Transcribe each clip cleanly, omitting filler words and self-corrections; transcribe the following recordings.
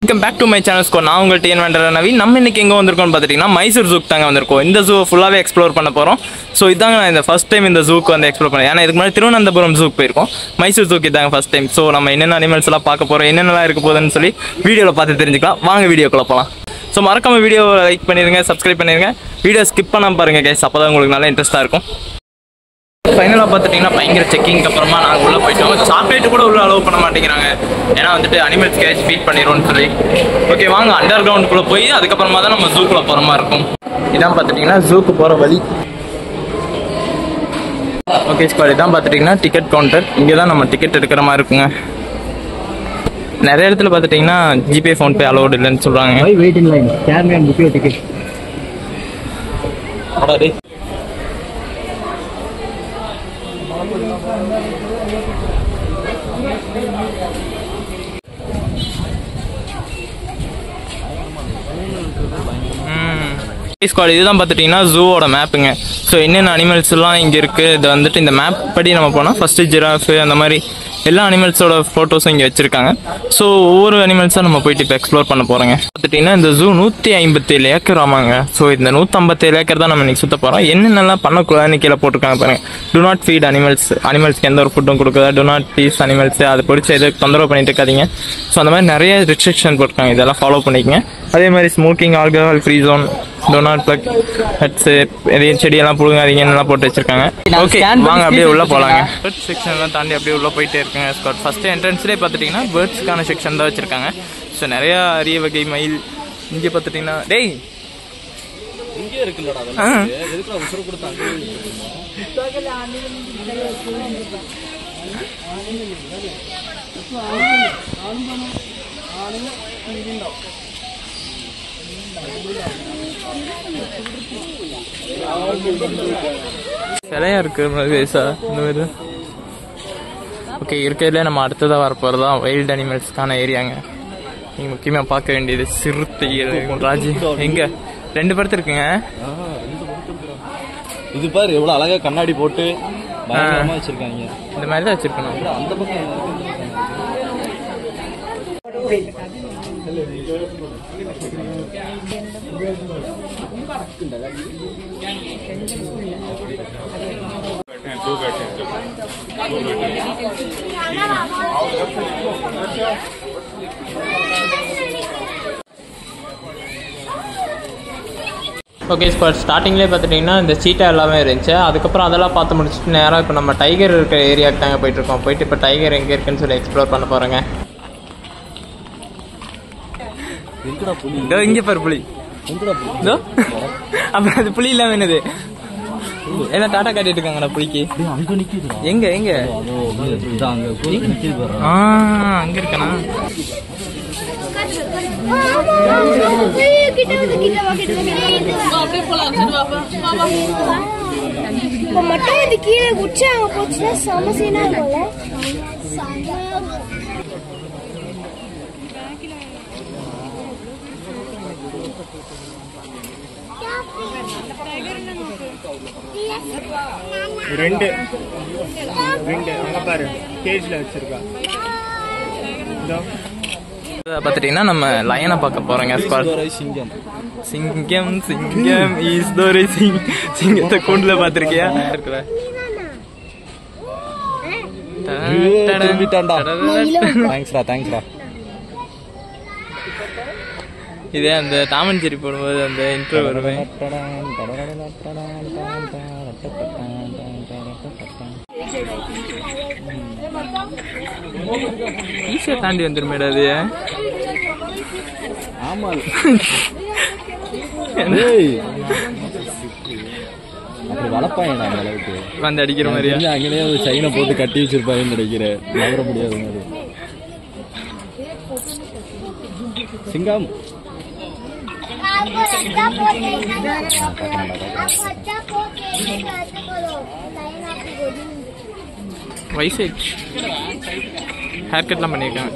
Welcome back to my channel. நான் உங்கள் TN vendor நவி. நம்ம இன்னைக்கு எங்கே வந்திருக்கோம்னு பார்த்துட்டிங்கன்னா மைசூர் ஜூக்கு தாங்க வந்திருக்கோம். இந்த ஜூவை ஃபுல்லாகவே எக்ஸ்ப்ளோர் பண்ண போகிறோம். ஸோ இதாங்க நான் இந்த ஃபஸ்ட் டைம் இந்த ஜூக்கு வந்து எக்ஸ்ப்ளோர் பண்ணேன். ஏன்னா இதுக்கு முன்னாடி திருவனந்தபுரம் ஜூக்கு போயிருக்கோம். மைசூர் ஜூக்கு இதாங்க ஃபஸ்ட் டைம். ஸோ நம்ம என்னென்ன அனிமல்ஸ் எல்லாம் பார்க்க போகிறோம், என்னென்னலாம் இருக்க போகுதுன்னு சொல்லி வீடியோவில் பார்த்து தெரிஞ்சுக்கலாம். வாங்க வீடியோக்குள்ள போகலாம். ஸோ மறக்காம வீடியோவை லைக் பண்ணிடுங்க, சப்ஸ்கிரைப் பண்ணிடுங்க. வீடியோ ஸ்கிப் பண்ணாமல் பாருங்கள் கைஸ், அப்போ தான் உங்களுக்கு நல்லா இன்ட்ரெஸ்ட்டாக இருக்கும். ஃபைனலாக பார்த்துட்டிங்கன்னா பயங்கர செக்கிங்க்கு அப்புறமா நாங்கள் உள்ளே போயிட்டோம். சாக்லேட்டு கூட உள்ளே அலோவ் பண்ண மாட்டேங்கிறாங்க, ஏன்னா வந்துட்டு அனிமல்ஸ் கேட்ச் ஃபீட் பண்ணிடுவோம்னு சொல்லி. ஓகே வாங்க அண்டர் கிரவுண்டுக்குள்ளே போய் அதுக்கப்புறமா தான் நம்ம ஜூக்குள்ளே போகிற மாதிரி இருக்கும். இதான் பார்த்துட்டிங்கன்னா ஜூக்கு போகிற வழி. ஓகே ஸ்குவாட், இதான் பார்த்துட்டிங்கன்னா டிக்கெட் கவுண்டர். இங்கே தான் நம்ம டிக்கெட் எடுக்கிற மாதிரி இருக்குங்க. நிறைய இடத்துல பார்த்துட்டிங்கன்னா ஜிபே ஃபோன்பே அலோடு இல்லைன்னு சொல்கிறாங்க. இதுதான் பார்த்துட்டிங்கன்னா ஜூவோட மேப்புங்க. ஸோ என்னென்ன அனிமல்ஸ் எல்லாம் இங்கே இருக்குது, இது வந்துட்டு இந்த மேப் படி நம்ம போனால் ஃபஸ்ட்டு ஜிராஃபு அந்த மாதிரி எல்லா அனிமல்ஸோட ஃபோட்டோஸும் இங்கே வச்சுருக்காங்க. ஸோ ஒவ்வொரு அனிமல்ஸாக நம்ம போயிட்டு இப்போ எக்ஸ்ப்ளோர் பண்ண போகிறோங்க. பார்த்துட்டிங்கன்னா இந்த ஜூ 157 ஏக்கர் ஆமாங்க. ஸோ இந்த 157 ஏக்கர் தான் நம்ம இன்றைக்கி சுற்ற போகிறோம். என்னென்னலாம் பண்ணக்கூடாதுன்னு கீழே போட்டிருக்காங்க பாருங்கள். டு நாட் ஃபீட் அனிமல்ஸ்க்கு எந்த ஒரு ஃபுட்டும் கொடுக்குதா, டு நாட் டீஸ் அனிமல்ஸ், அது பிடிச்ச எது தொந்தரவு பண்ணிட்டு இருக்காதீங்க. ஸோ அந்த மாதிரி நிறைய ரெஸ்ட்ரிக்ஷன் போட்டிருக்காங்க, இதெல்லாம் ஃபாலோ பண்ணிக்கங்க. அதே மாதிரி smoking, alcohol free zone, do not pluck heads, எதையும் செடியெல்லாம் பிடுங்காதீங்கன்னு போட்டு வச்சிருக்காங்க. ஓகே வாங்க அப்படியே உள்ளே போகலாங்க. பேர்ட் செக்ஷன்லாம் தாண்டி அப்படியே உள்ளே போயிட்டே இருக்குங்க. ஸ்காட் ஃபஸ்ட்டு என்ட்ரன்ஸ்லேயே பார்த்துட்டிங்கன்னா பேர்ட்ஸ்க்கான செக்ஷன் தான் வச்சுருக்காங்க. ஸோ நிறையா அரிய வகை மயில் இங்கே பார்த்துட்டிங்கன்னா டேய் இங்கே இருக்குல்லடா, சிலையா இருக்கு மகேஷா இந்த மாதிரி. ஓகே இருக்கிறதுல நம்ம அடுத்ததாக வரப்போகிறது தான் வைல்டு அனிமல்ஸ்க்கான ஏரியாங்க. நீங்கள் முக்கியமாக பார்க்க வேண்டியது சிறுத்தை, ராஜி. எங்கே 2 படத்து இருக்குங்க. இது பாரு எவ்வளோ அழகாக கண்ணாடி போட்டு வச்சிருக்காங்க. இந்த மாதிரி தான் வச்சிருக்கணும். அந்த பக்கம் ஓகே ஸ்பாட் ஸ்டார்டிங்லேயே பார்த்துட்டிங்கன்னா இந்த சீட்டா எல்லாமே இருந்துச்சு. அதுக்கப்புறம் அதெல்லாம் பார்த்து முடிச்சுட்டு நேராக இப்போ நம்ம டைகர் இருக்கிற ஏரியாவுக்கு தாங்க போயிட்டுருக்கோம். போயிட்டு இப்போ டைகர் எங்கே இருக்குன்னு சொல்லி எக்ஸ்ப்ளோர் பண்ண போகிறோங்க. இங்கே பாரு புலி. அப்புறம் அது புலி இல்லாமல் என்னது எல்லாம் டாட்டா காட்டிட்டு இருக்காங்கடா புலிக்கு. எங்க எங்க அங்க இருக்கனா? மட்டும் இது கீழே குச்சி அங்க போச்சுன்னா சமசீனா இருக்கும்ல. ரெண்டு அங்க பாரு கேஜ்ல வச்சிருக்கா. பார்த்துட்டிங்கன்னா நம்ம லயனை பார்க்க போகிறோங்க. சிங்கம் சிங்கம் சிங்கம் ஈஸ்வரி சிங்கத்தை கூண்டில் பார்த்துருக்கியா? இருக்கிற இதே அந்த தாமஞ்சேரி போடும்போது அந்த இன்ட்ரோ வருவேன். ஈஸியா தாண்டி வந்துருமேடா அது. ஆமா அப்படி வளர்ப்பாங்க அந்த அளவுக்கு வந்து அடிக்கிற மாதிரி. அங்கேயே ஒரு சைனை போட்டு கட்டி வச்சிருப்பாங்கன்னு நினைக்கிறேன். நகர முடியாது மாதிரி. சிங்கம் வயசாயிடுச்சு, ஹேர் கட்லாம் பண்ணியிருக்காங்க.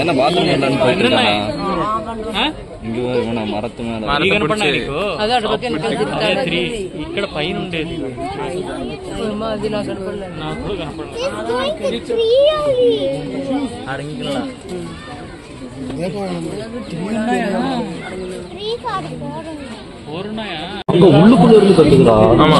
என்ன பாத்ரூம் இல்லன்னு போயிட்டு ఇంక మరత్తు ఇక్కడ పైన ఉండేది உள்ளுக்குள்ள இருந்து கட்டுக்குறா. ஆமா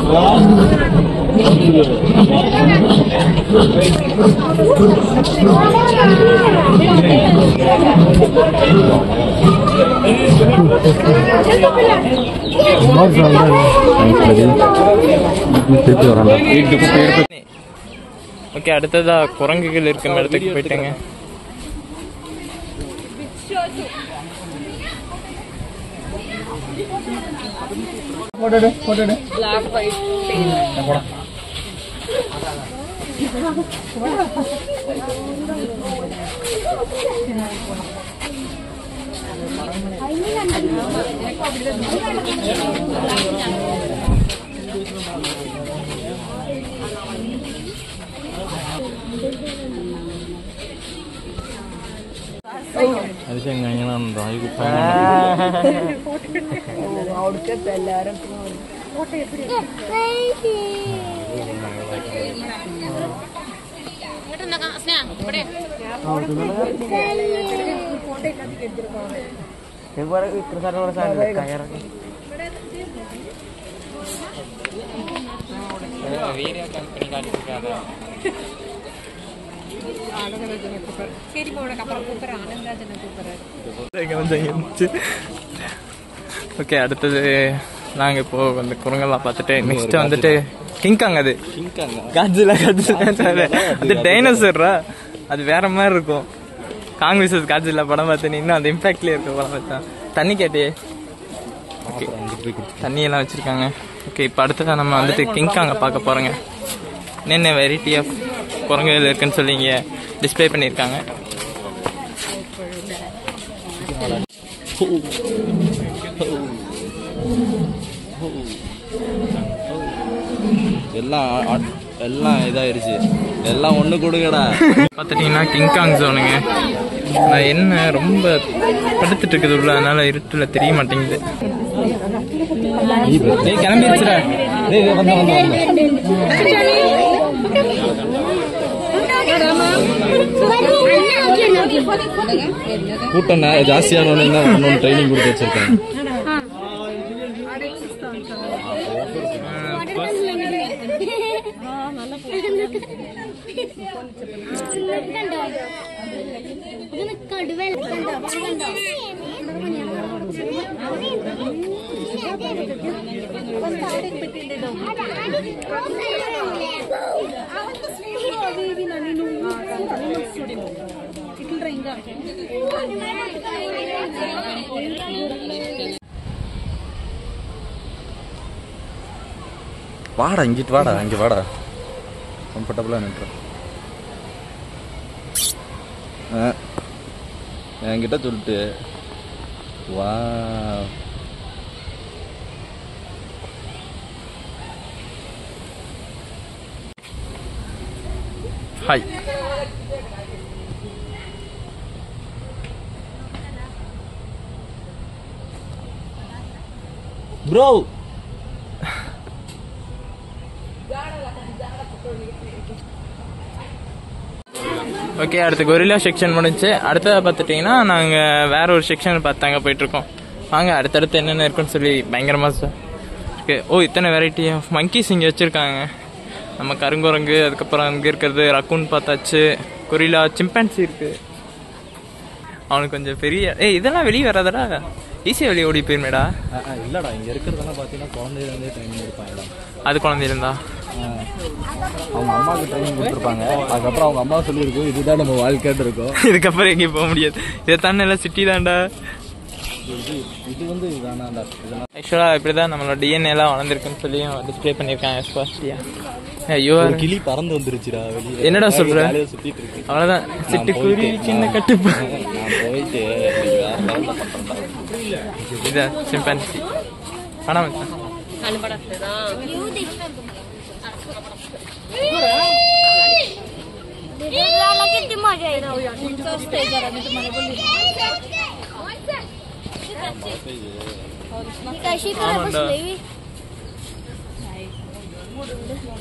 ஓகே, அடுத்ததா குரங்குகள் இருக்கிற இடத்துக்கு போயிட்டேங்க. ஓகே, அடுத்தது நாங்க இப்போ அந்த குரங்கெல்லாம் பார்த்துட்டு நெக்ஸ்ட் வந்துட்டு கிங்காங். அது காட்சில அது டைனோசர்ரா, அது வேற மாதிரி இருக்கும். காங்கிரஸ் காட்சில படம் பார்த்தேன், இன்னும் அந்த இம்பாக்ட்லயே இருக்க படம் பார்த்தா. தண்ணி கேட்டே ஓகே, தண்ணி எல்லாம் வச்சிருக்காங்க. ஓகே, இப்போ அடுத்ததான் நம்ம வந்துட்டு கிங்காங்க பார்க்க போறோங்க. என்னென்ன வெரைட்டி ஆஃப் குரங்குகள் இருக்குன்னு சொல்லி இங்கே டிஸ்பிளே பண்ணியிருக்காங்க. எல்லாம் இதாயிருச்சு, எல்லாம் ஒண்ணு கொடுங்கடா. பார்த்துட்டீங்கன்னா கிங்காங் ஜோனுங்க. நான் என்ன ரொம்ப படுத்துட்டு இருக்குது உள்ள, அதனால இருட்டுல தெரிய மாட்டேங்குது. கிளம்பிடுச்சுடா. கூட்டம் ஜாஸ்தியான ட்ரைனிங் கொடுத்து வச்சிருக்காங்க. வாடா, இங்கிட்டு வாடா, இங்க வாடா, கம்ஃபர்டபுளா நின்று என்கிட்ட சொல்லிட்டு வா. ஹாய். ப்ரோ, ஓகே, அடுத்து கொரில்லா செக்ஷன் முடிஞ்சு. அடுத்ததை பார்த்துட்டிங்கன்னா நாங்கள் வேற ஒரு செக்ஷன் பார்த்தாங்க போயிட்டுருக்கோம். வாங்க அடுத்தடுத்து என்னென்ன இருக்குன்னு சொல்லி பயங்கரமாக ஓகே. இத்தனை வெரைட்டி ஆஃப் மங்கீஸ் இங்கே வச்சுருக்காங்க. நம்ம கருங்குரங்கு, அதுக்கப்புறம் அங்கே இருக்கிறது ரக்கூன் பார்த்தாச்சு, கொரில்லா, சிம்பான்சி இருக்குது. அவனுக்கு கொஞ்சம் பெரிய இதெல்லாம் வெளியே வராதடா, ஈஸியாக வெளியே ஓடி போயிருமேடா. இல்லடா, இங்க இருக்கிறதெல்லாம் பார்த்தீங்கன்னா குழந்தையிலேருந்தே ட்ரைனிங் கொடுப்பாங்கடா. அது குழந்தையிருந்தா அவங்க அம்மாவுக்கு ட்ரைனிங் கொடுத்துருப்பாங்க. அதுக்கப்புறம் அவங்க அம்மா சொல்லியிருக்கோம், இதுதான் நம்ம வாழ்க்கைன்னு இருக்கும். இதுக்கப்புறம் எங்கேயும் போக முடியாது. இதை தானே எல்லாம் சிட்டி தான்டா. இது வந்து வேணாண்டா. ஆக்சுவலாக இப்படி தான் நம்மளோட டிஎன்ஏ எல்லாம் வளர்ந்துருக்குன்னு சொல்லி டிஸ்பிளே பண்ணியிருக்காங்க. ஐயோ, கிளி பறந்து வந்துருச்சுடா வெளியே. என்னடா சொல்ற? சுத்திட்டு இருக்கு. அவ்வளோதான், சிட்டுக்குருவிக்கு என்ன கட்டுப்பா. போயிட்டு இதா சிம்பான்சி பணம் मला किती मजा येईल कशी काय बसली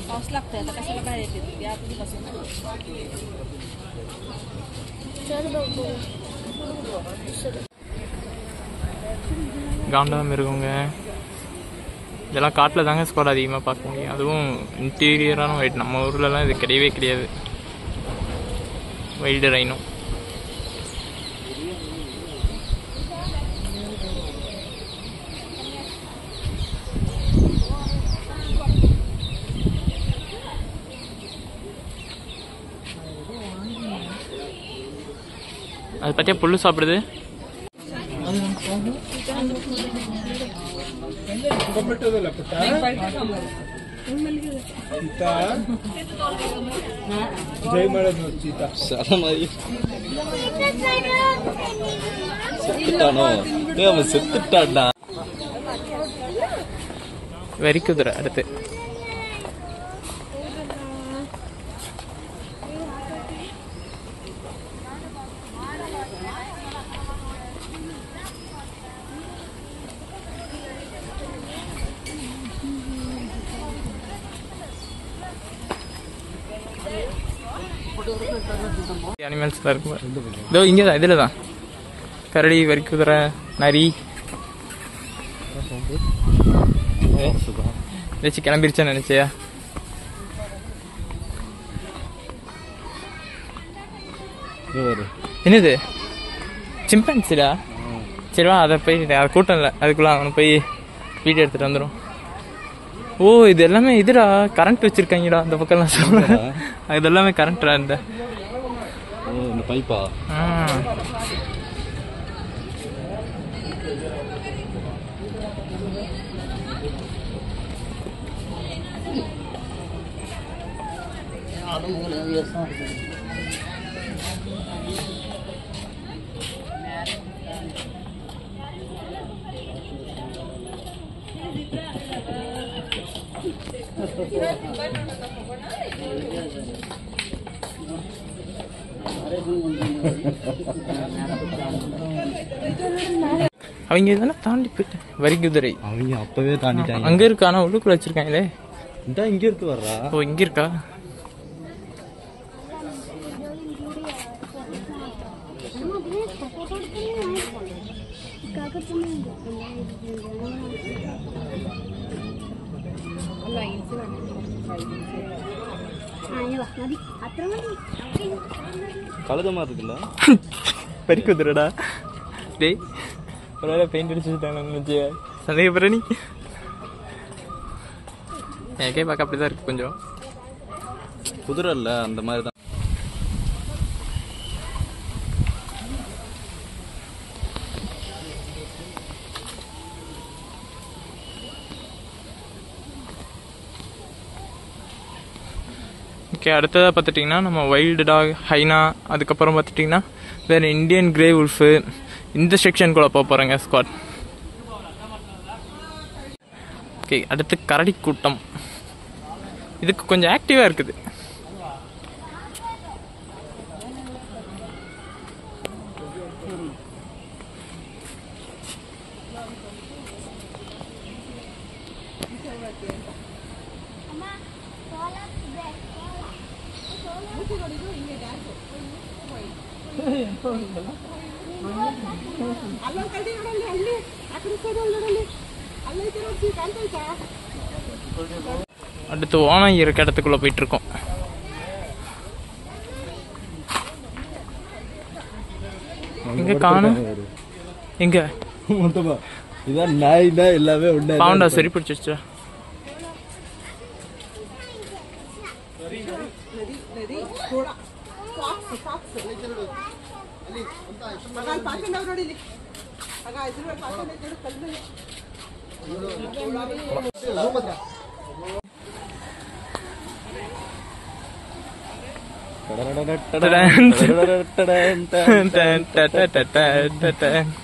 पाऊस लागतोय आता कशाला काय येते चल बघू காண்டாம இருக்குங்க. இதெல்லாம் காட்டில் தாங்க ஸ்குவாட் அதிகமாக பார்க்க முடியும். அதுவும் இன்டீரியரான வைல்டு. நம்ம ஊர்லலாம் இது கிடையவே கிடையாது. வைல்டு ரைனோ அது பற்றியா புல்லு சாப்பிடுது. செத்துட்டான்டா. வெறிக்குதிரை அடுத்து. அனிமல்ஸ்லாம் இருக்கும். இதோ இங்கே தான், இதில் தான் கரடி, வெறிக்குதிரை, நரி. ஏதாச்சும் கிளம்பிருச்சா நினைச்சியா? என்னது சிம்பன்சிடா? சரிவா, அதை போய் அதை கூட்டம் இல்லை, அதுக்குள்ள அவனை போய் வீடியோ எடுத்துட்டு வந்துடும். ஓ இது எல்லாமே இதுடா, கரண்ட் வச்சிருக்காங்கடா அந்த பக்கம்லாம். சொல்ல இது எல்லாமே கரண்ட்ரா. இந்த பைப்பா அவங்க இதெல்லாம் தாண்டி போயிட்டு வரிக்குதிரை அவங்க அப்பவே தாண்டிட்டாங்க. அங்க இருக்கு, ஆனா உள்ளுக்குள்ள வச்சிருக்காங்களே. இந்த இங்க இருக்கு வர்றா. ஓ இங்க இருக்கா? கழுதமா இருக்குல்ல வரிக்குதிரைடா. டேய் ஒரு பெயிண்ட் அடிச்சுட்டாங்க சந்தேகப்படுற நீ? எனக்கே பார்க்க அப்படிதான் இருக்கு கொஞ்சம். குதிரை இல்ல அந்த மாதிரி தான். ஓகே, அடுத்ததாக பார்த்துட்டிங்கன்னா நம்ம வைல்டு டாக், ஹைனா, அதுக்கப்புறம் பார்த்துட்டிங்கன்னா வேறு இந்தியன் கிரே உல்ஃபு, இந்த செக்ஷனுக்குள்ளே போக போகிறேங்க ஸ்குவாட். ஓகே, அடுத்து கரடி கூட்டம். இதுக்கு கொஞ்சம் ஆக்டிவாக இருக்குது. அடுத்து ஓனம் இருக்க இடத்துக்குள்ள போயிட்டு இருக்கோம். எங்க காணும்? எங்க மொத்தமா இதான் நாய்னா எல்லாமே ஒண்ணா பாண்டா சரி பிடிச்சிருச்சா?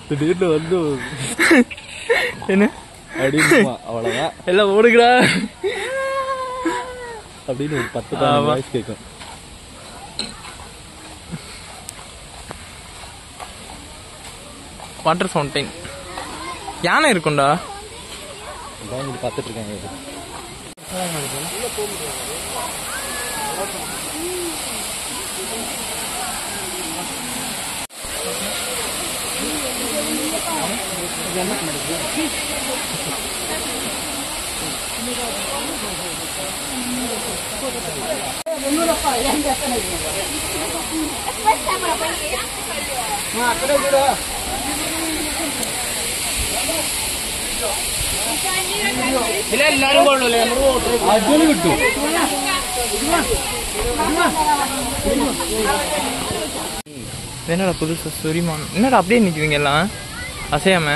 திடீர்னு வந்து என்ன அப்படின்னு அவ்வளவுதான் எல்லாம் ஓடுகிறா அப்படின்னு ஒரு 10 வாய்ஸ் கேட்கும். Water fountain. யானை இருக்கும்டா. பார்த்துட்டு இருக்காங்க. என்னடா புதுசு சுரிமான், என்னடா அப்படியே நிற்குவீங்க எல்லாம் அசையாம?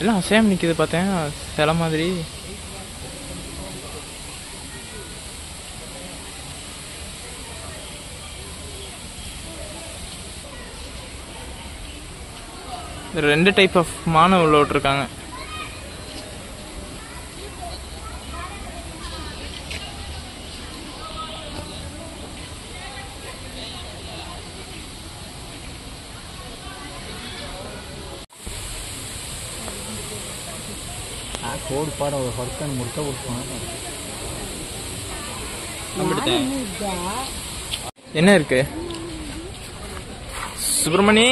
எல்லாம் அசையாம நிற்கிது பார்த்தேன் சில மாதிரி. ரெண்டு டைப் ஆஃப் மானை உள்ள விட்டுருக்காங்க. கோடு பாட ஒரு ஹொர்க்கன் முட்டை கொடுப்பாங்க. என்ன இருக்கு சுப்பிரமணி?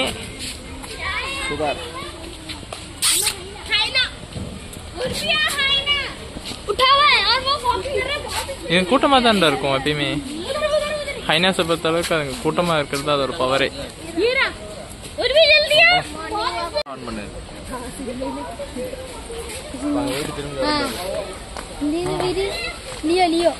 இது கூட்டமாக தான்டா இருக்கும் எப்பயுமே. ஹைனாஸை பொறுத்த அளவுக்கு அதுங்க கூட்டமாக இருக்கிறது அதோட பவரே. லியோ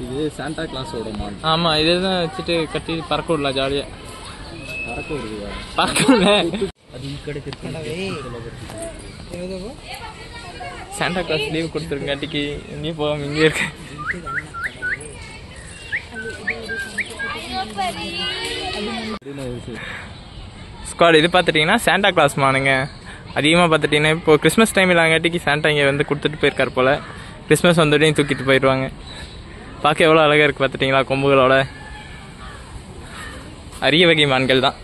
இது சாண்டா கிளாஸோட மான். ஆமா, இதுதான் வச்சுட்டு கட்டி பறக்க விடலாம் ஜாலியா. பறக்க விடுவா? பறக்க விடல, அது கிடைக்கு. சாண்டா கிளாஸ் லீவ் கொடுத்துருங்காட்டிக்கு நீ போகாம இங்கே இருக்க. ஸ்குவாட் இது பார்த்துட்டிங்கன்னா சாண்டா கிளாஸ் மானுங்க. அதிகமாக பார்த்துட்டிங்கன்னா இப்போ கிறிஸ்மஸ் டைமில் ஆங்காட்டிக்கு சாண்டா இங்கே வந்து கொடுத்துட்டு போயிருக்கார் போல். கிறிஸ்மஸ் வந்தோடனே தூக்கிட்டு போயிடுவாங்க. பார்க்க எவ்வளோ அழகாக இருக்குது பார்த்துட்டிங்களா கொம்புகளோட. அரிய வகை மான்கள் தான்.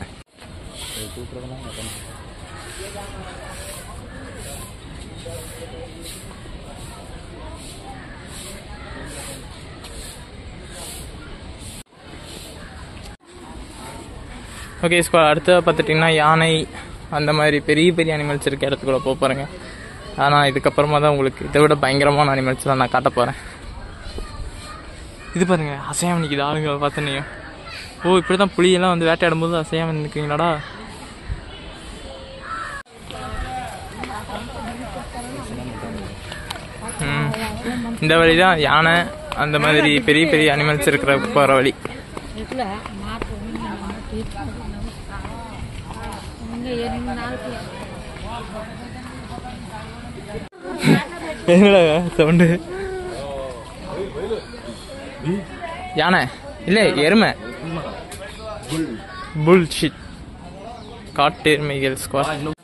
ஓகே ஸ்குவாட், அடுத்த பார்த்துட்டிங்கன்னா யானை அந்த மாதிரி பெரிய பெரிய அனிமல்ஸ் இருக்க இடத்துக்குள்ள போக போகிறேங்க. ஆனால் இதுக்கப்புறமா தான் உங்களுக்கு இதை விட பயங்கரமான அனிமல்ஸ்லாம் நான் காட்ட போகிறேன். இது பாருங்க, அசையாமல் நிற்கிது ஆளுங்களை பார்த்தனையும். ஓ, இப்படி தான் புளியெல்லாம் வந்து வேட்டையாடும் போது அசையாமல் நிற்குங்களாடா. இந்த வழி தான் யானை அந்த மாதிரி பெரிய பெரிய அனிமல்ஸ் இருக்கிற போகிற வழி. என்னடா சவுண்டு? யானை இல்லை, எருமை. புல்ஷிட். காட்டு எருமைகள் ஸ்குவாட்.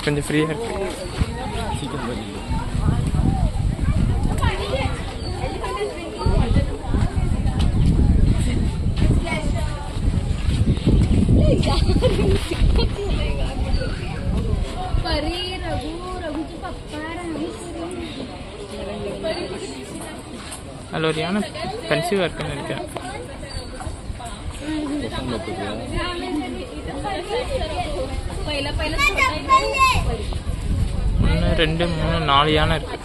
கொஞ்சம் ஃப்ரீயா இருக்கு. அதில் ஒரு யானை கன்சீவாக இருக்குன்னு நினைக்கிறேன். 1 2 3 4 யானை இருக்கு.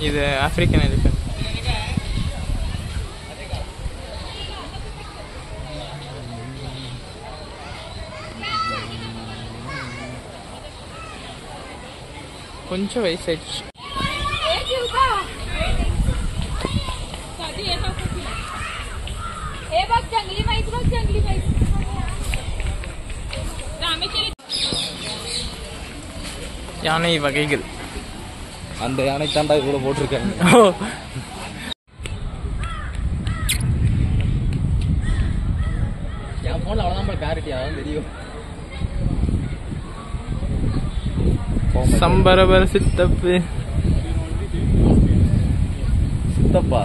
இது ஆப்பிரிக்கன் எலிஃபென்ட். கொஞ்சம் வயசாயிடுச்சு. யானை வகைகள் அந்த யானை தாண்டா இவ்வளோ போட்டிருக்காங்க. என் ஃபோனில் அவ்வளோதான் கிளாரிட்டி, அதான் தெரியும். சம்பரபர சித்தப்பு சித்தப்பா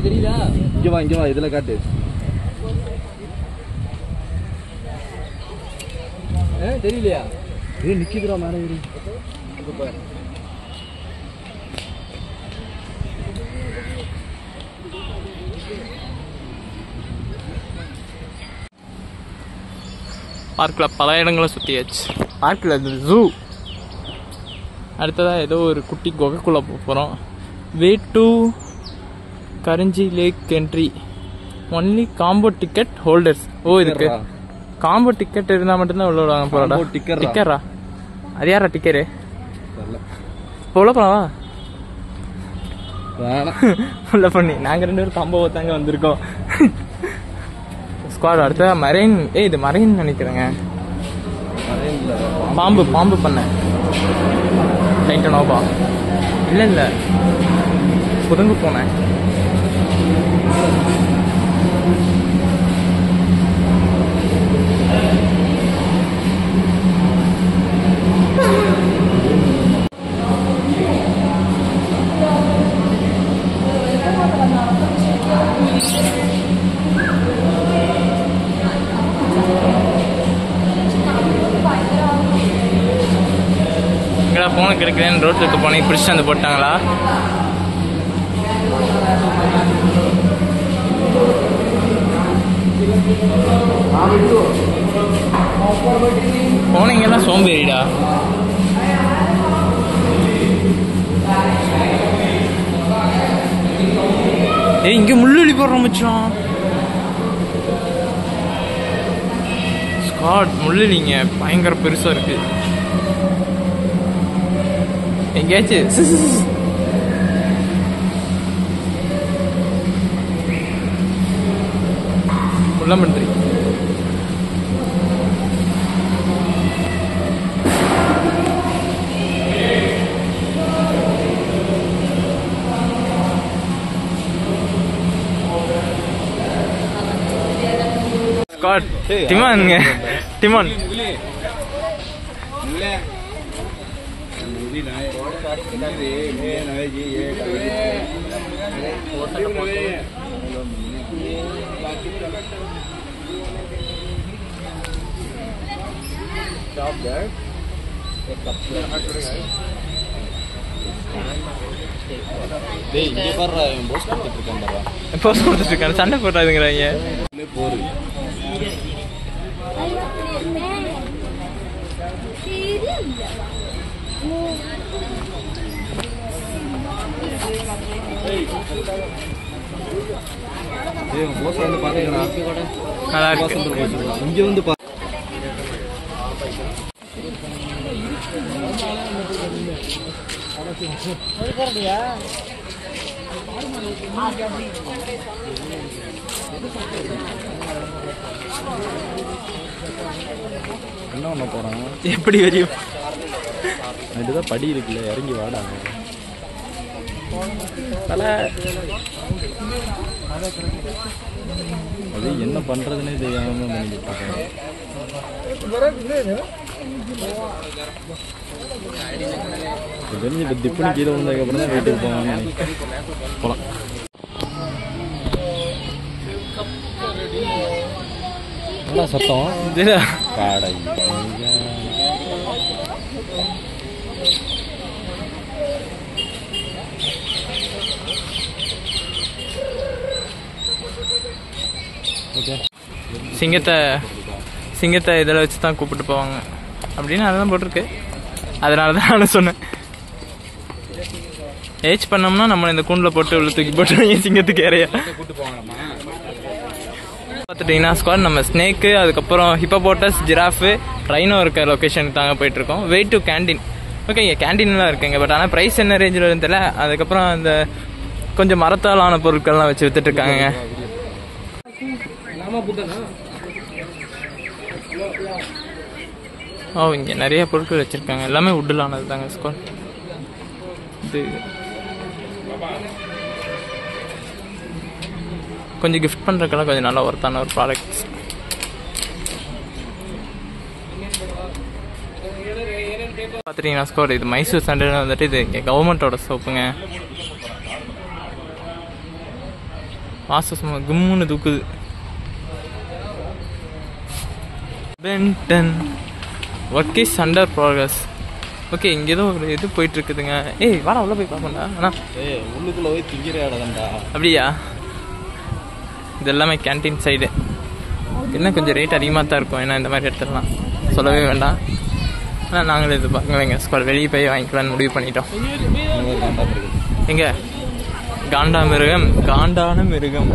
தெரியல. இங்கே வா, இங்கே வா, இதில் காட்டு. தெரியலையா? நிற்கிதுரா மேலே ஏறி. பார்க்கில் பல இடங்களை சுற்றியாச்சு. பார்க்கில் அது ஜூ. அடுத்ததாக ஏதோ ஒரு குட்டி குகைக்குள்ளே போகிறோம். Way to Karanji lake entry only combo ticket holders. ஓ, இதுக்கு காம்போ டிக்கெட் இருந்தால் மட்டும்தான் உள்ள விடுவாங்க போகிறா. டிக்கரா? அது யாரா டிக்கரு? இப்போ உள்ள போனவா உள்ள பண்ணி நாங்கள் 2 பேரும் காம்போ தாங்க வந்திருக்கோம். ஸ்குவாட். அடுத்த மரைன். இது மரைன் நினைக்கிறேங்க. பாம்பு பண்ண நோபா. இல்லை புதங்கு போனேன். போன கிடைக்கிறேன். ரோட்ல இருக்க போனேன், பிடிச்சி வந்து போட்டாங்களா? போனீங்கன்னா சோம்பேறிடா. இங்க முள்ளுலி போடுற மச்சான். ஸ்காட் முள்ளுலிங்க பயங்கர பெருசா இருக்கு. எங்கேயாச்சும் முள்ளம்பன்றி. ஸ்காட் டிமான்ங்க. டிமான் டேய் இங்கே பாருடா இவன் போஸ்ட் கொடுத்துட்டு இருக்கான் பாருடா. போஸ்ட் கொடுத்துட்டு இருக்காங்க, சண்டை போட்டாதுங்கிறாங்க. போரு ஏய் போஸ்ட் வந்து பாத்தீங்களா? நல்லா இருக்கு. இங்க வந்து என்ன பண்ண போறாங்க? எப்படி வரையும் இதுதான் படி இருக்குல்ல, இறங்கி வாடாங்க. அது என்ன பண்றதுன்னே தெரியாம பண்ணிக்கிட்டு இருக்காங்க. தெரிஞ்சு இப்போ திப்புனு கீழே வந்ததுக்கப்புறம் தான் வீட்டுக்கு போவாங்க. போகலாம். என்ன சத்தம்? காடை சிங்கத்தை இதில் வச்சு தான் கூப்பிட்டு போவாங்க அப்படின்னு அதெல்லாம் போட்டிருக்கு. அதனால தான் நான் சொன்னேன், ஏஜ் பண்ணோம்னா நம்ம இந்த கூண்டில் போட்டு உள்ள தூக்கி போட்டு சிங்கத்துக்கு ஏறையா பார்த்துட்டிங்கன்னா ஸ்குவாட் நம்ம ஸ்னேக்கு, அதுக்கப்புறம் ஹிப்போபோட்டஸ், ஜிராஃபு, ரைனோ இருக்க லொக்கேஷனுக்கு தாங்க போயிட்டுருக்கோம். Way to canteen. ஓகே, இங்கே கேண்டீன்லாம் இருக்குங்க, பட் ஆனால் ப்ரைஸ் என்ன ரேஞ்சில் இருந்ததில்ல. அதுக்கப்புறம் அந்த கொஞ்சம் மரத்தால் ஆன பொருட்கள்லாம் வச்சு வித்துட்டு இருக்காங்க. ஓ, இங்கே நிறைய பொருட்கள் வச்சுருக்காங்க, எல்லாமே வுட்டில் ஆனது தாங்க ஸ்குவாட். இது கொஞ்சம் கிஃப்ட் பண்ணுறதுக்கெல்லாம் கொஞ்சம் நல்லா ஒர்த்தான ஒரு ப்ராடக்ட்ஸ். பார்த்துட்டிங்கன்னா ஸ்கோர், இது மைசூர் சாண்டல்னு வந்துட்டு இது கவர்மெண்ட்டோட சோப்புங்க. வாசம் கும்முன்னு தூக்குது. பென்டன் work is under progress. Okay, இங்கே ஏதோ ஒரு இது போயிட்டு இருக்குதுங்க. ஏய் வாடா உள்ள போய் பார்ப்போம்டா. அண்ணா உள்ளுக்குள்ள போய் திங்கிற இடம்டா. அப்படியா? இது எல்லாமே கேன்டீன் சைடு. இன்னும் கொஞ்சம் ரேட் அதிகமாக தான் இருக்கும், ஏன்னா இந்த மாதிரி இடத்துலலாம் சொல்லவே வேண்டாம். ஆனால் நாங்களே இது பார்க்கலைங்க ஸ்குவாட், வெளியே போய் வாங்கிக்கலான்னு முடிவு பண்ணிட்டோம். எங்க காண்டா மிருகம், காண்டான மிருகம்.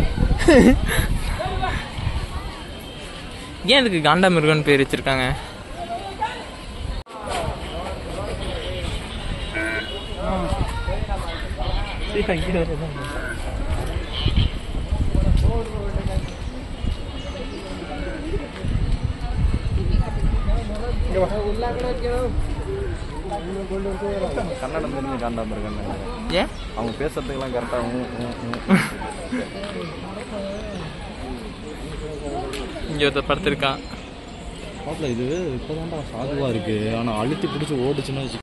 ஏன் இதுக்கு காண்டா மிருகம்னு பேர் வச்சிருக்காங்க? கன்னடம் தெரிஞ்சு காண்டாம இருக்காங்க. ஏன் அவங்க பேசுறதுக்கெல்லாம் கரெக்டாக இங்கே ஒருத்தர் படுத்திருக்கான். பாட்டில் இது இப்போதான்டா சாதுவாக இருக்கு, ஆனால் அழுத்தி பிடிச்சி ஓடுச்சுன்னா வச்சு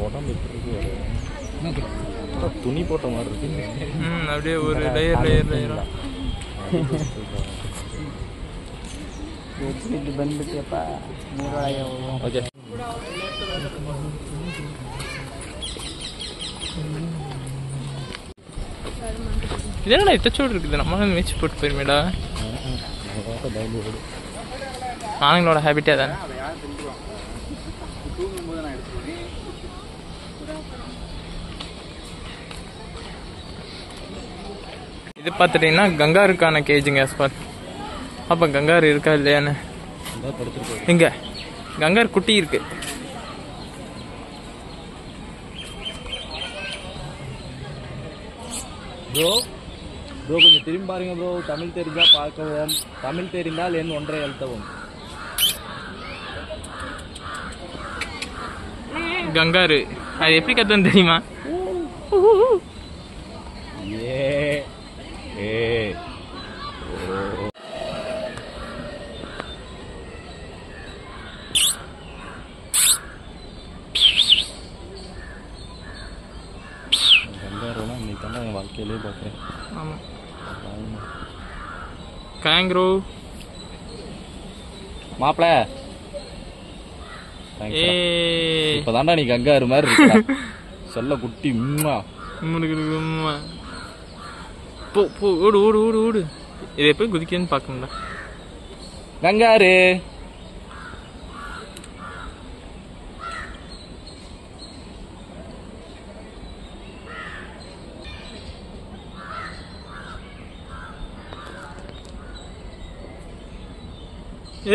உடம்பு இருக்கு, துணி போட்ட மாதிரி இருக்கு. அப்படியே ஒரு லேயர் லேயர் லேயரா ஓகே. இதெல்லாம் இத்தச்சோடு இருக்குது, நம்மளால மீச்சு போட்டு போயிருமேடா. ஆணுங்களோட ஹேபிட்டே தானே. இது பார்த்துட்டீங்கன்னா கங்காருக்கான கேஜுங்க ஸ்பாட். அப்போ கங்காரு இருக்கா இல்லையான்னு. எங்க கங்கார் குட்டி இருக்கு. ப்ரோ கொஞ்சம் திரும்பி பாருங்க ப்ரோ. தமிழ் தெரிஞ்சா பார்க்கவும், தமிழ் தெரிந்தால் என் ஒன்றை அழுத்தவும். கங்காரு அது எப்படி கத்துன்னு தெரியுமா? கங்காருலாம் இன்னைக்கு தான் என் வாழ்க்கையிலே பார்க்குறேன். ஆமாம், கேங்க்ரூ மாப்பிள்ள ஏ இப்பதான்டா நீ கங்காரு மாதிரி இருக்க. சொல்ல குட்டி உம்மா. போ போ ஓடு ஓடு ஓடு ஓடு. இதை போய் குதிக்கன்னு பார்க்கணும்டா. கங்காரு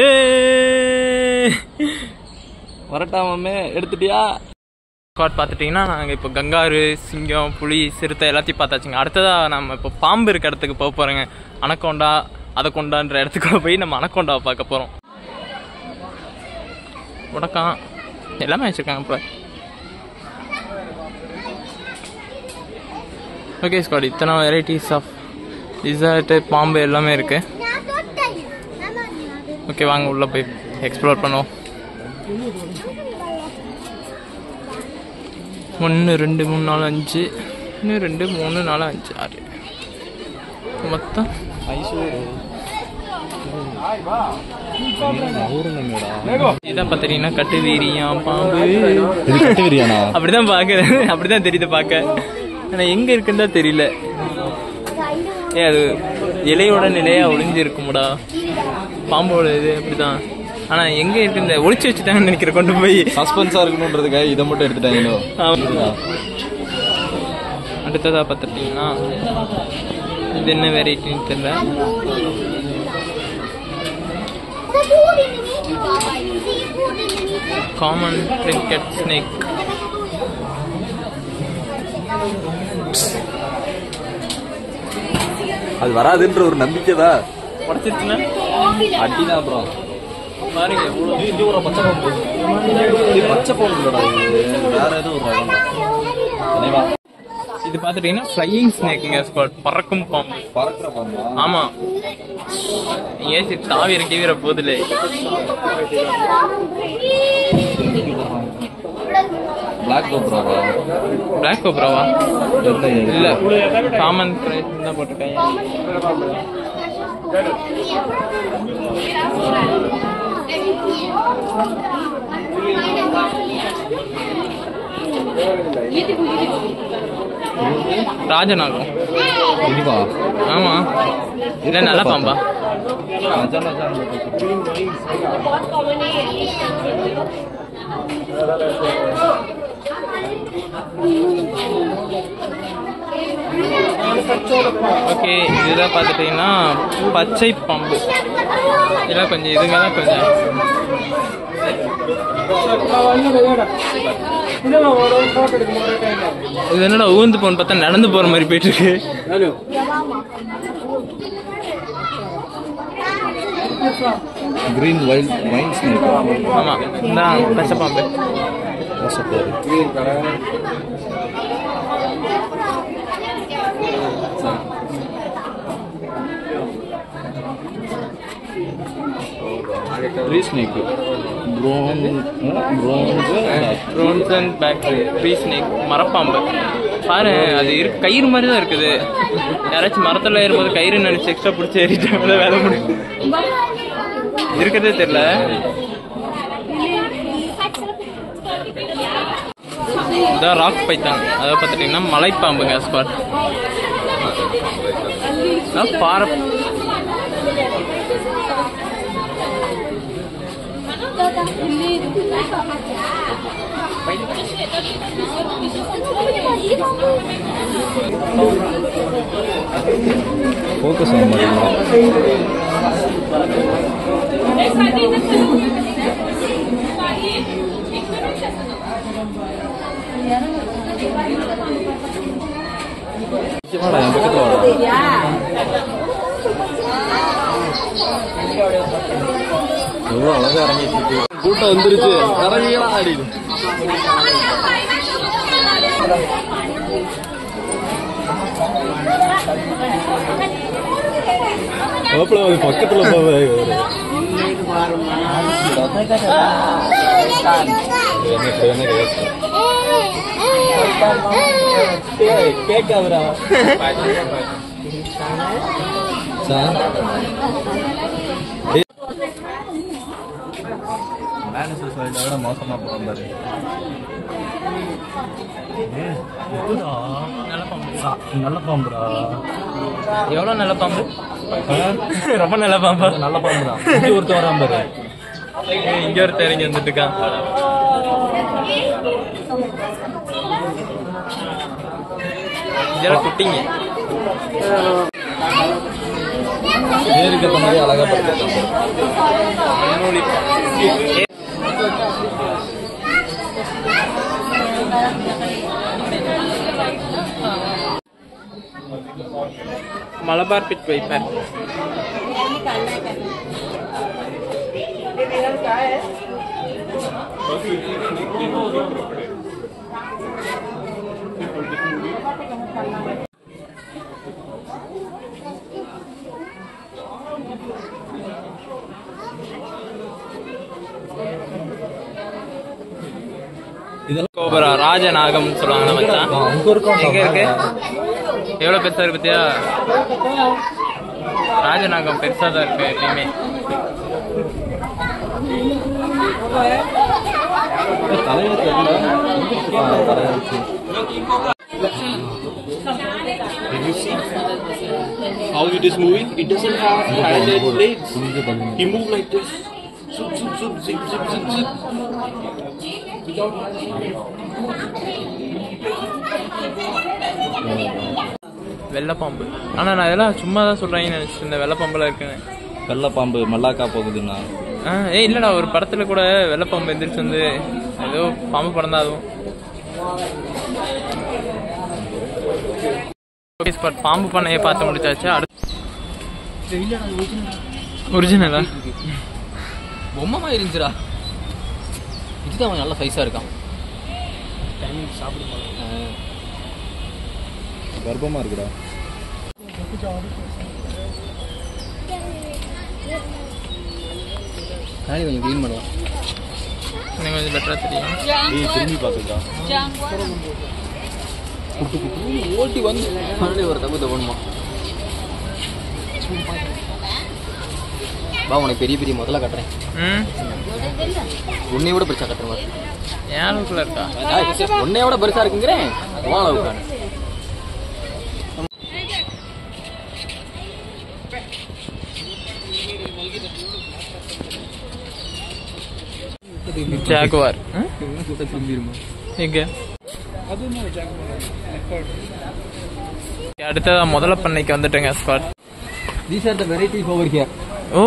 ஏ வரட்டாமே எடுத்துட்டியா? ஸ்குவாட் பார்த்துட்டிங்கன்னா நாங்கள் இப்போ கங்காரு, சிங்கம், புலி, சிறுத்தை எல்லாத்தையும் பார்த்தாச்சுங்க. அடுத்ததாக நம்ம இப்போ பாம்பு இருக்க இடத்துக்கு போக போகிறோங்க. அனக்கொண்டா அதக்கொண்டான்ற இடத்துக்குள்ள போய் நம்ம அனக்கொண்டாவை பார்க்க போகிறோம். உடக்கான் எல்லாமே வச்சுருக்காங்க இப்போ. ஓகே ஸ்குவாட், இத்தனை வெரைட்டிஸ் ஆஃப் லிசர்ட்டு, பாம்பு எல்லாமே இருக்குது. ஓகே வாங்க உள்ளே போய் எக்ஸ்ப்ளோர் பண்ணுவோம். 1 2 3 4 5 1 2 3 4 5 6 மொத்தம் இதான் பார்த்தீங்கன்னா கட்டுவீரியா பாம்பு. அப்படிதான் பார்க்க, அப்படிதான் தெரியுது பார்க்க. ஆனால் எங்கே இருக்குன்னு தான் தெரியல. அது இலையோட நிலையா ஒளிஞ்சு இருக்கும்டா பாம்போட இது. அப்படிதான். ஆனால் எங்கே இருக்கு இந்த ஒளிச்சு வச்சுட்டாங்கன்னு நினைக்கிறேன். கொண்டு போய் சஸ்பென்ஸா இருக்கணுன்றதுக்காக இதை மட்டும் எடுத்துட்டாங்களோ. அடுத்ததாக பார்த்துட்டிங்கன்னா இது என்ன வெரைட்டின்னு தெரியல. Common trinket snake. அது வராதுன்ற ஒரு நம்பிக்கை தான். உடச்சிருச்சுன்னா அடிதான் அப்புறம் பாருங்க. ஒரு பச்சை பாம்பு. பச்சை பாம்பு வேற எதுவும் இது பார்த்துட்டீங்கன்னா ஃப்ளையிங் ஸ்னேக்குங்க ஸ்குவாட். பறக்கும் பாம்பு. பறக்கிற பாம்பு. ஆமா, ஏசி தாவி இறக்கி வீர போதில்ல. பிளாக் கோப்ராவா? பிளாக் கோப்ராவா? இல்ல, காமன் பிரைஸ் தான் போட்டிருக்காங்க. ராஜநாகம். ஆமா, இல்ல நல்ல பாம்பா? ஓகே, இதெல்லாம் பார்த்துட்டீங்கன்னா பச்சை பாம்பு. இதெல்லாம் கொஞ்சம் இதுங்க தான் கொஞ்சம். இது என்னடா ஊந்து போன்னு பார்த்தா நடந்து போற மாதிரி போயிட்டு இருக்கு. Green wild vine snake. ஆமா, இதான் பச்சை பாம்பு. Tree snake. Bronze and back tree snake. மரப்பாம்பு பாரு, அது கயிறு மாதிரி தான் இருக்குது. யாராச்சும் மரத்தில் ஏறும்போது கயிறு நினைச்சு எக்ஸ்ட்ரா பிடிச்சி ஏறிட்டாங்க, வேலை முடியும். இருக்கிறதே தெரியல. இதான் ராக் பைத்தான். அதை பார்த்துட்டீங்கன்னா மலைப்பாம்புங்க ஸ்குவாட். பாறை. ஃபோக்கஸ் ஆக மாட்டேங்குது. வாடா, என் பக்கத்துல வாடா. எவ்வளோ அழகா இறங்கிட்டு இருக்கு. கூட்டம் வந்துருச்சு. இறங்கிகளா ஆடிது. பக்கத்துல போவே கேட்காதுடா சார். விட மோசமா போறான் பாரு. நல்ல பாம்புடா. எவ்வளோ நல்ல பாம்பு? ரொம்ப நல்ல பாம்பா? நல்ல பாம்பு தான். இங்க ஒருத்தர் வரான் பாரு. இங்க ஒருத்தர் இறங்கி வந்துட்டு இருக்கான். இதெல்லாம் குட்டிங்க. பேருக்கு ஏற்ற மாதிரி அழகா படிக்கிறாங்க. Malabar pit viper. கோபுரா ராஜநாகம் சொல்லுவாங்க. மச்சான் எங்க இருக்கு? எவ்வளவு பெருசா இருக்கு பத்தியா? ராஜநாகம் பெருசா தான் இருக்கு எப்பயுமே. Did you see how it is moving? It doesn't have parallel legs. He moved like this. Zoop, zoop, zoop, zip, zip, zip, zip. வெள்ளப்பாம்பு. ஆனா நான் இதெல்லாம் சும்மா தான் சொல்றேன்னு நினைச்சிட்டு இந்த வெள்ளப்பாம்புல இருக்குன்னு. வெள்ளை பாம்பு மல்லாக்கா போகுதுன்னா இல்லடா, ஒரு படத்துல கூட வெள்ளப்பாம்பு எந்திரிச்சு வந்து ஏதோ பாம்பு படம் தான் அதுவும். பாம்பு பண்ணையை பார்த்து முடிச்சாச்சு. அடுத்து ஒரிஜினலா பொம்மை இருந்துச்சுடா. இதுதான் அவன் நல்ல சைஸா இருக்கான். கர்ப்பமா இருக்குடா. நாளை கொஞ்சம் க்ளீன் பண்ணுவான். எனக்கு கொஞ்சம் பெட்டரா தெரியும். திரும்பி பார்த்துக்கா. ஓட்டி வந்து மறுபடியும் ஒரு தப்பு தவணுமா. பா உனக்கு பெரிய பெரிய முதல்ல கட்டுறேன். உன்னை விட பெருசா கட்டுற மாதிரி. என் அளவுக்குள்ள இருக்கா? உன்னைய விட பெருசா இருக்குங்கிறேன். உன் அளவுக்கான ஜாகுவார் எங்க? அடுத்ததா முதல்ல பண்ணைக்கு வந்துட்டேங்க spot. These are the varieties over here. ஓ,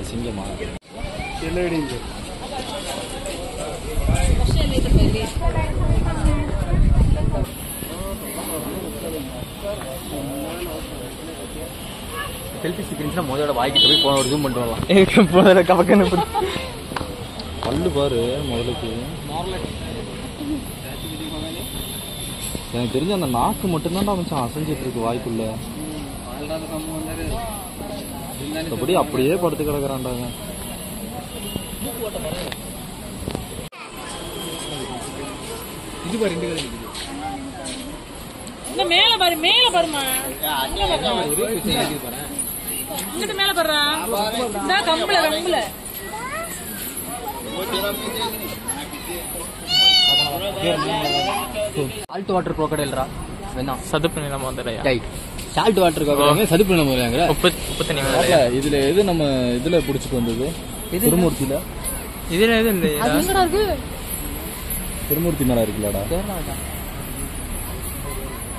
சிங்கமா செல்ஃபி ஸ்டிக்கர்ஸ்னா மோதோட வாய்க்கிட்ட போய் போன ஒரு ஜூம் பண்ணிட்டு வரலாம். இதுக்கு முதல்ல கவக்கன்னு பல்லு பாரு முதலுக்கு. எனக்கு தெரிஞ்ச அந்த நாக்கு மட்டும்தான் மச்சான் அசைஞ்சிட்டு இருக்கு வாய்க்குள்ள. அப்படி அப்படியே படுத்து கிடக்குறான்டாங்க. இது பாரு ரெண்டு கலர் இந்த மேல பாரு, மேல பாருமா. இங்கிட்டு மேல பாருடா. இந்த கம்பள கம்பள. சால்ட் வாட்டர் crocodileரா வேணா. சதுப்பு நிலம் முதலையா? ரைட். சால்ட் வாட்டர் crocodile சதுப்பு நிலம் முதலையாங்கற. உப்பு தண்ணி முதலையா? இதுல எது நம்ம இதுல புடிச்சிட்டு வந்தது? திருமூர்த்தியில. இதுல எது இல்லையா? அது எங்கடா இருக்கு? திருமூர்த்தி மேல இருக்குல்லடா.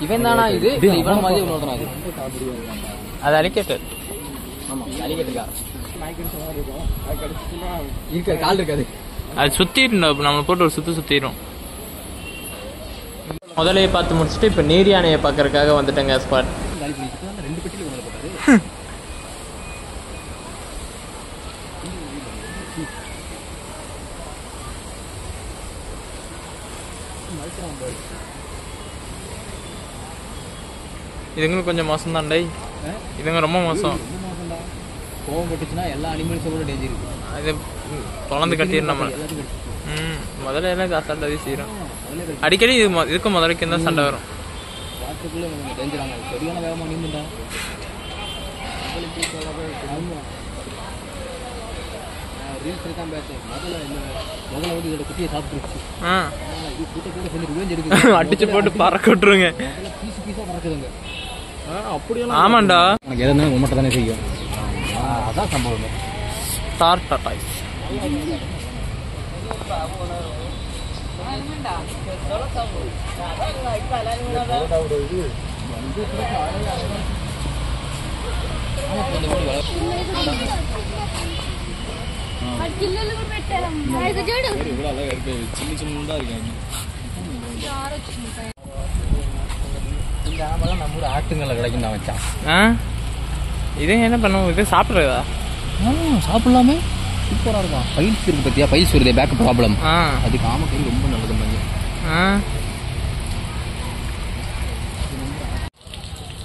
இவன் தானா இது? இவன் மாதிரி இன்னொருத்தனா இது? அது அலிகேட்டர். ஆமா அலிகேட்டரா. இருக்க கால் இருக்காது. அது சுத்திரும், நம்ம போட்டு ஒரு சுத்திரும். முதலையை பார்த்து முடிச்சுட்டு இப்ப நீர் யானையை பாக்குறதுக்காக வந்துட்டேங்க ஸ்பாட். ரெண்டு பெட்டில உள்ள போட்டாரு. இதுங்க கொஞ்சம் மோசம் தான்டா. இதுங்க ரொம்ப மோசம். கோவம் பட்டுச்சுன்னா எல்லா அனிமல்ஸோட டேஞ்சர் இருக்கு. அது குழந்தை கட்டிடும் நம்ம. முதல்ல எல்லாம் அசால்ட்டா செய்யறோம். அடிக்கடி இதுக்கும் முதலைக்கும் தான் சண்டை வரும். காற்றுக்குள்ளே டேஞ்சராங்க சரியான வேகமாக நீந்துட்டா ரீல்ஸ் இருக்கான் பார்த்தேன் முதல்ல வந்து இதோட குட்டியை சாப்பிட்டுருச்சு இது கூட்டத்தோட சேர்ந்து ரிவெஞ்ச் எடுக்குது அடிச்சு போட்டு பறக்க விட்டுருங்க பீஸ் பீஸாக பறக்குதுங்க அப்படியெல்லாம் ஆமாண்டா எனக்கு எதுனா உண்மட்ட தானே செய்யும் அதான் சம்பவம் ஸ்டார் டாட்டாய்ஸ் కిల్లలు పెట్టారు ఇది చూడు இவ்வளோ அழகாக இருக்கு சின்ன சின்னதாக இருக்காங்க. இந்த ஆமெல்லாம் நம்ம ஊர் ஆட்டுங்களை கிடைக்கும் தான் வச்சான் இது என்ன பண்ணுவோம் இது சாப்பிட்றதா சாப்பிடலாமே சூப்பராக இருக்கும் பைல்ஸ் இருக்கு பார்த்தியா பைல்ஸ் வருது பேக் ப்ராப்ளம் ஆ அதுக்கு ஆமக்கறி ரொம்ப நல்லது மாதிரி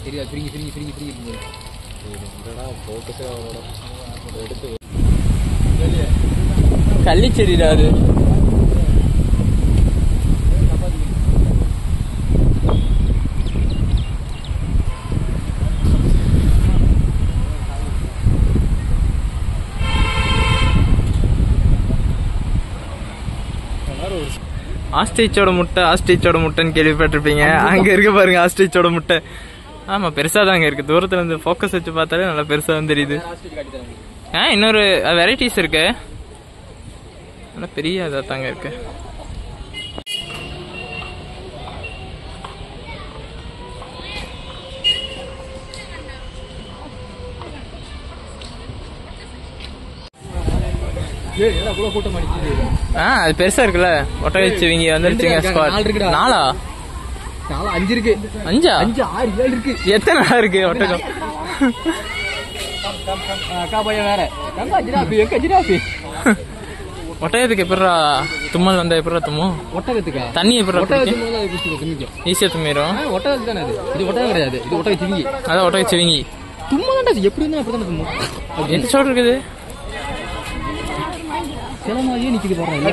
சரியா பிரிங்கி பிரிங்கி பிரிங்கி பிரிங்கி கள்ளிச்செடிடா அது ஆஸ்ட்ரிச்சோட முட்டைன்னு கேள்விப்பட்டிருப்பீங்க. அங்க இருக்கு பாருங்க ஆஸ்ட்ரிச்சோட முட்டை. ஆமா பெருசா தாங்க இருக்கு. தூரத்துல இருந்து ஃபோக்கஸ் வச்சு பார்த்தாலே நல்லா பெருசா தான் தெரியுது. இன்னொரு வெரைட்டிஸ் இருக்கு. நல்லா பெரிய இதா தாங்க இருக்கு. அது பெருசா இருக்குல்ல. ஒட்டகச்சிவிங்கி வந்துருச்சுங்க. 4 5 இருக்கு. 5 5 6 7 இருக்கு. எத்தனை இருக்கு ஒட்டகம்? அக்கா பையன் வேற ஜிராஃபி ஒட்டகத்துக்கு எப்படா தும்மல் வந்தா எப்படா தும்மும்? ஒட்டகத்துக்கா தண்ணி எப்படா ஒட்டகத்துக்கு ஈஸியா தும்மிரும். ஒட்டகத்துக்கு தானே இது ஒட்டகம் கிடையாது. இது ஒட்டகச்சிவிங்கி. அதான் ஒட்டகச்சிவிங்கி. தும்மா எப்படி இருந்தா அப்படிதான் தும்மும். எந்த சோடு இருக்குது? சிலமாதிரியே நிக்குது பாருங்க.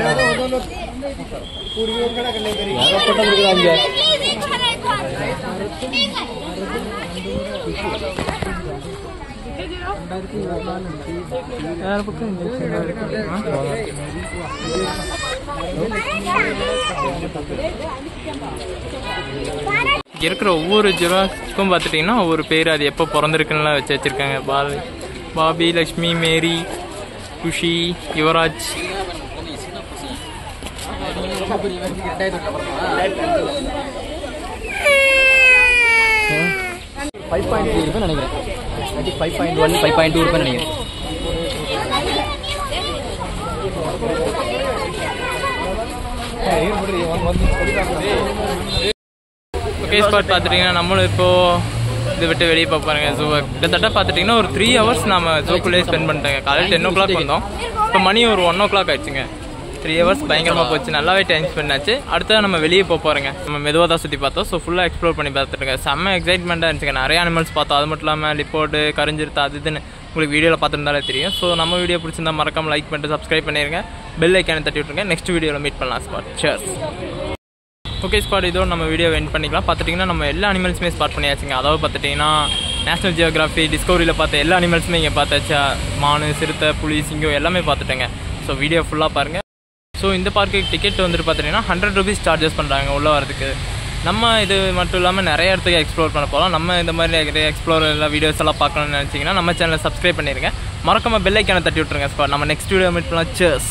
இருக்கிற ஒவ்வொரு ஜிராஃப்க்கும் பார்த்துட்டீங்கன்னா ஒவ்வொரு பேர் அது எப்போ பிறந்திருக்குன்னு வச்சு வச்சிருக்காங்க. பாபி, லக்ஷ்மி, மேரி, குஷி, யுவராஜ். நினைக்கிறேன் 5.1 5.2 ரூபாய் நினைக்கிறேன். ஓகே ஸ்பாட் பார்த்துட்டிங்கன்னா நம்மளும் இப்போது இதை விட்டு வெளியே பார்ப்பாருங்க. ஜூவை கிட்டத்தட்ட பார்த்துட்டிங்கன்னா ஒரு 3 hours நம்ம ஜூக்குள்ளேயே ஸ்பெண்ட் பண்ணிட்டேங்க. காலையில் 10 o'clock வந்தோம். இப்போ மணி ஒரு 1 o'clock ஆயிடுச்சுங்க. 3 hours பயங்கரமாக போச்சு. நல்லாவே டைம் ஸ்பெண்ட் ஆச்சு. அடுத்தது நம்ம வெளியே போகிறோங்க. நம்ம மெதுவாக தான் சுற்றி பார்த்தோம். ஸோ ஃபுல்லாக எக்ஸ்ப்ளோர் பண்ணி பார்த்துட்டுங்க. செம்ம எக்ஸைட்மெண்ட்டாக இருந்துச்சுங்க. நிறைய அனிமல்ஸ் பார்த்தோம். அது மட்டும் இல்லாமல் லிப்போர்டு, கரிஞ்சிருத்தா, அது இதுன்னு உங்களுக்கு வீடியோவில் பார்த்துருந்தாலே தெரியும். ஸோ நம்ம வீடியோ பிடிச்சிருந்தா மறக்காம லைக் பண்ணிட்டு சப்ஸ்கிரைப் பண்ணிடுங்க. பெல் ஐக்கானை தட்டி விட்டுருங்க. நெக்ஸ்ட் வீடியோவில் மீட் பண்ணலாம் ஸ்பாட். சேர்ஸ். ஓகே ஸ்பாட் இதோட நம்ம வீடியோ எண்ட் பண்ணிக்கலாம். பார்த்துட்டிங்கன்னா நம்ம எல்லா அனிமல்ஸுமே ஸ்பாட் பண்ணியாச்சுங்க. அதாவது பார்த்துட்டிங்கன்னா நேஷனல் ஜியோகிராஃபி, டிஸ்கவரியில் பார்த்த எல்லா அனிமல்ஸுமே இங்கே பார்த்தாச்சா. மானு, சிறுத்தை, புலி, சிங்கம் எல்லாமே பார்த்துட்டேங்க. ஸோ வீடியோ ஃபுல்லாக பாருங்கள். ஸோ இந்த பார்க்குக்கு டிக்கெட் வந்துட்டு பார்த்துட்டிங்கன்னா 100 rupees சார்ஜஸ் பண்ணுறாங்க உள்ளே வரதுக்கு. நம்ம இது மட்டும் இல்லாமல் நிறைய இடத்துக்கு எக்ஸ்ப்ளோர் பண்ண போகலாம். நம்ம இந்த மாதிரி நிறைய எக்ஸ்ப்ளோர் எல்லாம் வீடியோஸ் எல்லாம் பார்க்கணும்னு நினச்சிங்கன்னா நம்ம சேனலை சப்ஸ்கிரைப் பண்ணிடுங்க. மறக்காம பெல் ஐக்கானை தட்டி விட்டுருங்க ஸ்பாட். நம்ம நெக்ஸ்ட் வீடியோ மீட் பண்ணலாம். சேர்ஸ்.